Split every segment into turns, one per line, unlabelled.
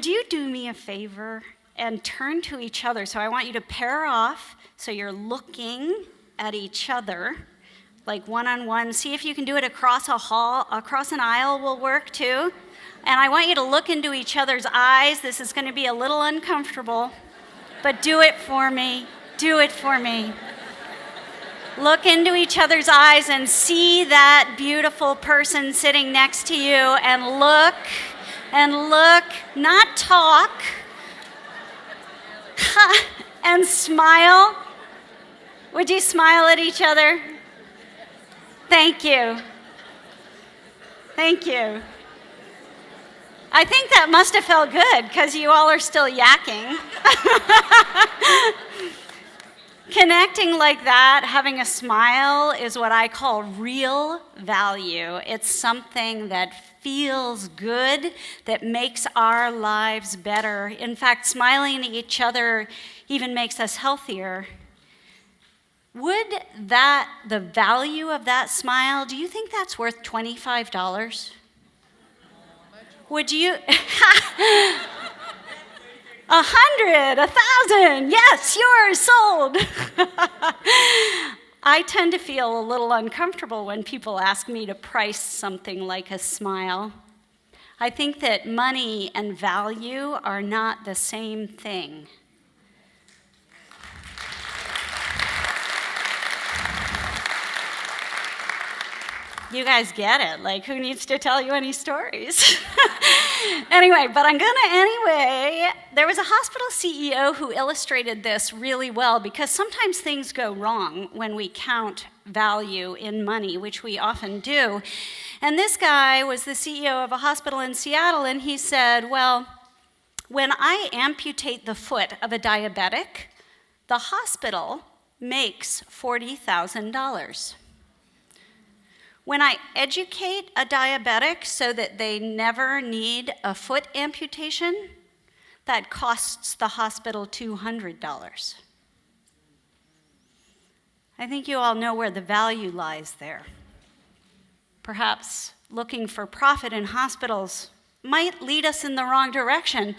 would you do me a favor and turn to each other? So I want you to pair off so you're looking at each other, like one-on-one. See if you can do it across a hall, across an aisle will work too. And I want you to look into each other's eyes. This is going to be a little uncomfortable, but do it for me. Do it for me. Look into each other's eyes and see that beautiful person sitting next to you and look, not talk, and smile. Would you smile at each other? Thank you. Thank you. I think that must have felt good because you all are still yakking. Connecting like that, having a smile, is what I call real value. It's something that feels good, that makes our lives better. In fact, smiling at each other even makes us healthier. Would the value of that smile, do you think that's worth $25? Would you? 100, 1,000, yes, yours, sold. I tend to feel a little uncomfortable when people ask me to price something like a smile. I think that money and value are not the same thing. You guys get it. Like, who needs to tell you any stories? Anyway, there was a hospital CEO who illustrated this really well because sometimes things go wrong when we count value in money, which we often do. And this guy was the CEO of a hospital in Seattle, and he said, well, when I amputate the foot of a diabetic, the hospital makes $40,000. When I educate a diabetic so that they never need a foot amputation, that costs the hospital $200. I think you all know where the value lies there. Perhaps looking for profit in hospitals might lead us in the wrong direction.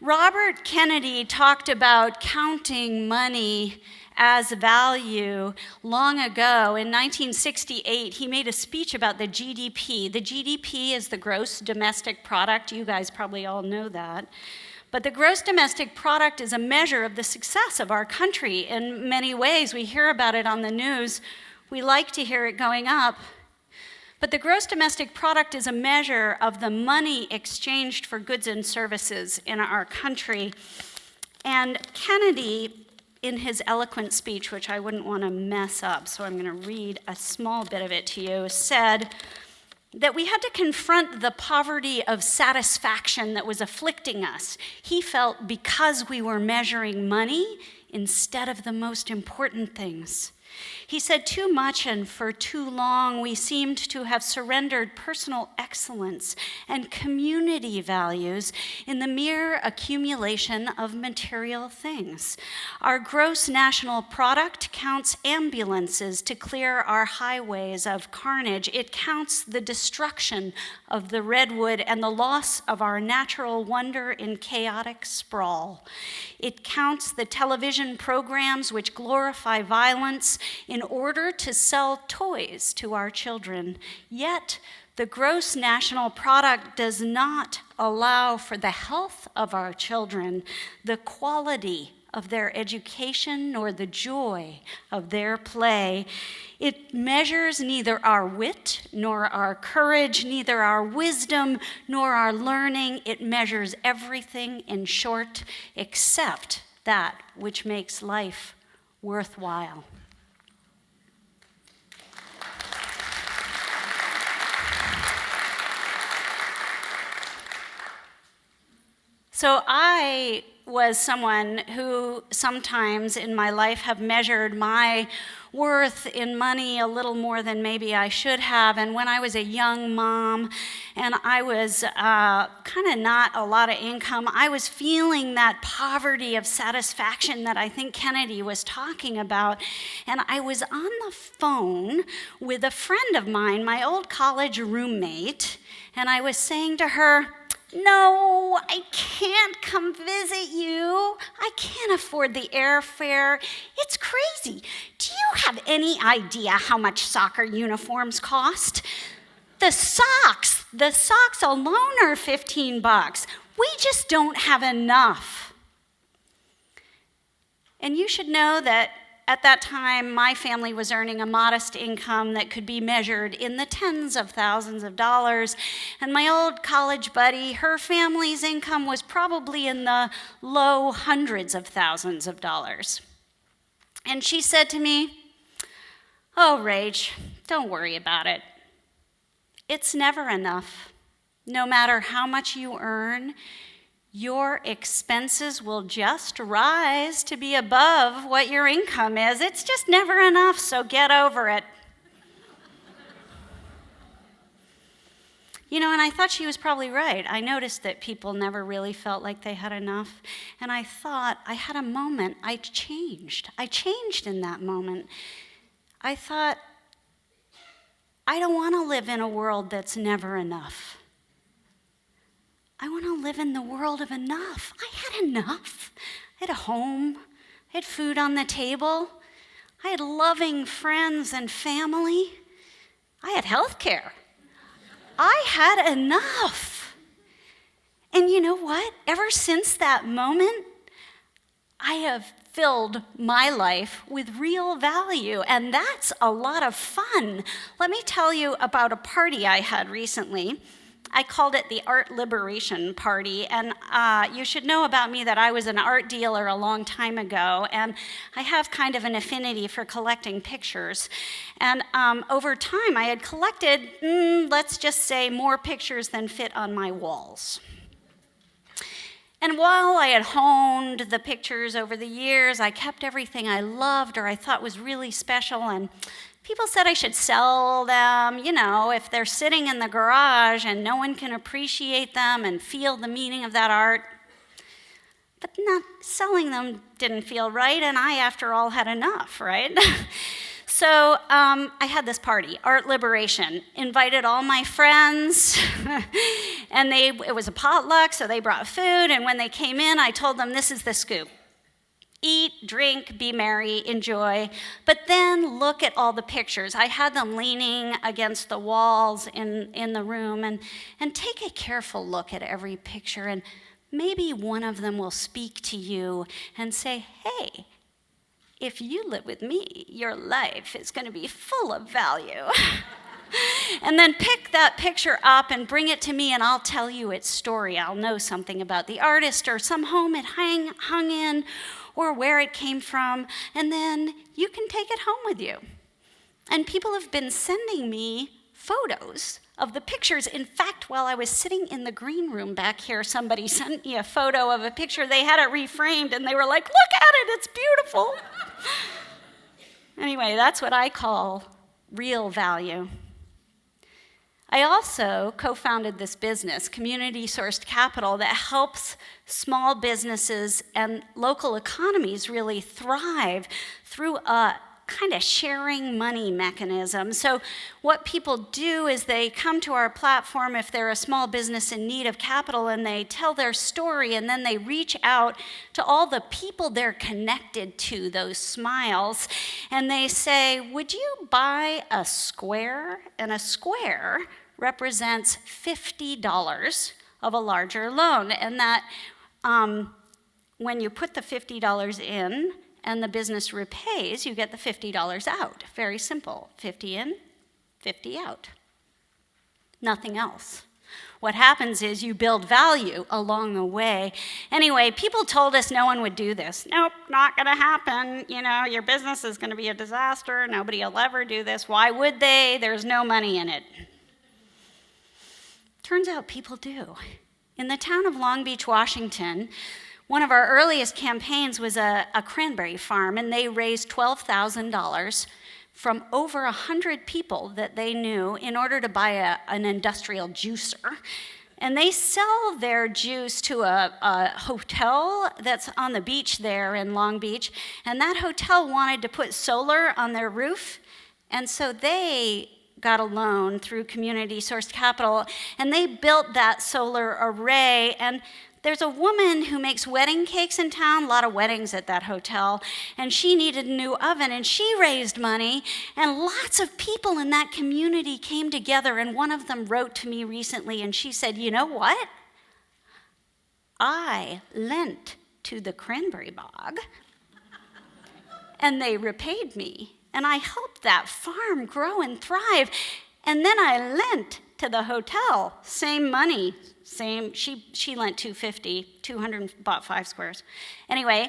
Robert Kennedy talked about counting money as value long ago. In 1968, he made a speech about the GDP. The GDP is the gross domestic product. You guys probably all know that. But the gross domestic product is a measure of the success of our country in many ways. We hear about it on the news. We like to hear it going up. But the gross domestic product is a measure of the money exchanged for goods and services in our country. And Kennedy, in his eloquent speech, which I wouldn't want to mess up, so I'm going to read a small bit of it to you, said that we had to confront the poverty of satisfaction that was afflicting us. He felt because we were measuring money instead of the most important things. He said, too much and for too long, we seemed to have surrendered personal excellence and community values in the mere accumulation of material things. Our gross national product counts ambulances to clear our highways of carnage. It counts the destruction of the redwood and the loss of our natural wonder in chaotic sprawl. It counts the television programs which glorify violence in order to sell toys to our children. Yet, the gross national product does not allow for the health of our children, the quality of their education, nor the joy of their play. It measures neither our wit, nor our courage, neither our wisdom, nor our learning. It measures everything, in short, except that which makes life worthwhile. So I was someone who sometimes in my life have measured my worth in money a little more than maybe I should have. And when I was a young mom and I was kind of not a lot of income, I was feeling that poverty of satisfaction that I think Kennedy was talking about. And I was on the phone with a friend of mine, my old college roommate, and I was saying to her, "No, I can't come visit you. I can't afford the airfare. It's crazy. Do you have any idea how much soccer uniforms cost? The socks alone are $15. We just don't have enough." And you should know that at that time, my family was earning a modest income that could be measured in the tens of thousands of dollars. And my old college buddy, her family's income was probably in the low hundreds of thousands of dollars. And she said to me, "Oh, Rach, don't worry about it. It's never enough. No matter how much you earn, your expenses will just rise to be above what your income is. It's just never enough, so get over it." And I thought she was probably right. I noticed that people never really felt like they had enough. And I thought, I had a moment, I changed. I changed in that moment. I thought, I don't want to live in a world that's never enough. I want to live in the world of enough. I had enough. I had a home. I had food on the table. I had loving friends and family. I had health care. I had enough. And you know what? Ever since that moment, I have filled my life with real value, and that's a lot of fun. Let me tell you about a party I had recently. I called it the Art Liberation Party, and you should know about me that I was an art dealer a long time ago, and I have kind of an affinity for collecting pictures. And over time, I had collected, let's just say, more pictures than fit on my walls. And while I had honed the pictures over the years, I kept everything I loved or I thought was really special, and people said I should sell them, if they're sitting in the garage and no one can appreciate them and feel the meaning of that art. But not selling them didn't feel right, and I, after all, had enough, right? So I had this party, Art Liberation, invited all my friends, and it was a potluck, so they brought food, and when they came in, I told them, this is the scoop. Eat, drink, be merry, enjoy, but then look at all the pictures. I had them leaning against the walls in the room, and take a careful look at every picture, and maybe one of them will speak to you and say, hey, if you live with me, your life is going to be full of value. And then pick that picture up and bring it to me, and I'll tell you its story. I'll know something about the artist or some home it hung in, or where it came from, and then you can take it home with you. And people have been sending me photos of the pictures. In fact, while I was sitting in the green room back here, somebody sent me a photo of a picture. They had it reframed, and they were like, look at it, it's beautiful. Anyway, that's what I call real value. I also co-founded this business, community-sourced capital, that helps small businesses and local economies really thrive through a kind of sharing money mechanism. So what people do is they come to our platform if they're a small business in need of capital, and they tell their story, and then they reach out to all the people they're connected to, those smiles, and they say, would you buy a square? And a square represents $50 of a larger loan, and that when you put the $50 in and the business repays, you get the $50 out. Very simple. 50 in, 50 out. Nothing else. What happens is you build value along the way. Anyway, people told us no one would do this. Nope, not going to happen. Your business is going to be a disaster. Nobody will ever do this. Why would they? There's no money in it. Turns out people do. In the town of Long Beach, Washington, one of our earliest campaigns was a cranberry farm, and they raised $12,000 from over 100 people that they knew in order to buy an industrial juicer. And they sell their juice to a hotel that's on the beach there in Long Beach, and that hotel wanted to put solar on their roof, and so they got a loan through community sourced capital, and they built that solar array. And there's a woman who makes wedding cakes in town, a lot of weddings at that hotel, and she needed a new oven, and she raised money, and lots of people in that community came together, and one of them wrote to me recently, and she said, you know what? I lent to the cranberry bog, and they repaid me, and I helped that farm grow and thrive, and then I lent to the hotel, same money, she lent $250, 200, bought 5 squares. Anyway,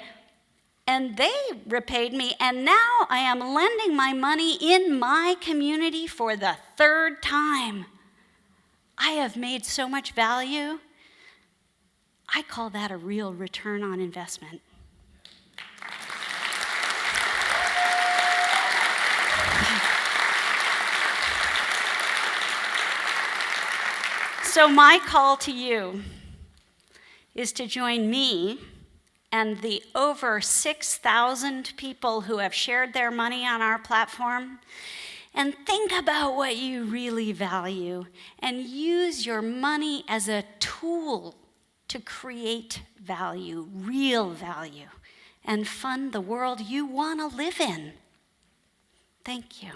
and they repaid me, and now I am lending my money in my community for the 3rd time. I have made so much value. I call that a real return on investment. So my call to you is to join me and the over 6,000 people who have shared their money on our platform, and think about what you really value and use your money as a tool to create value, real value, and fund the world you want to live in. Thank you.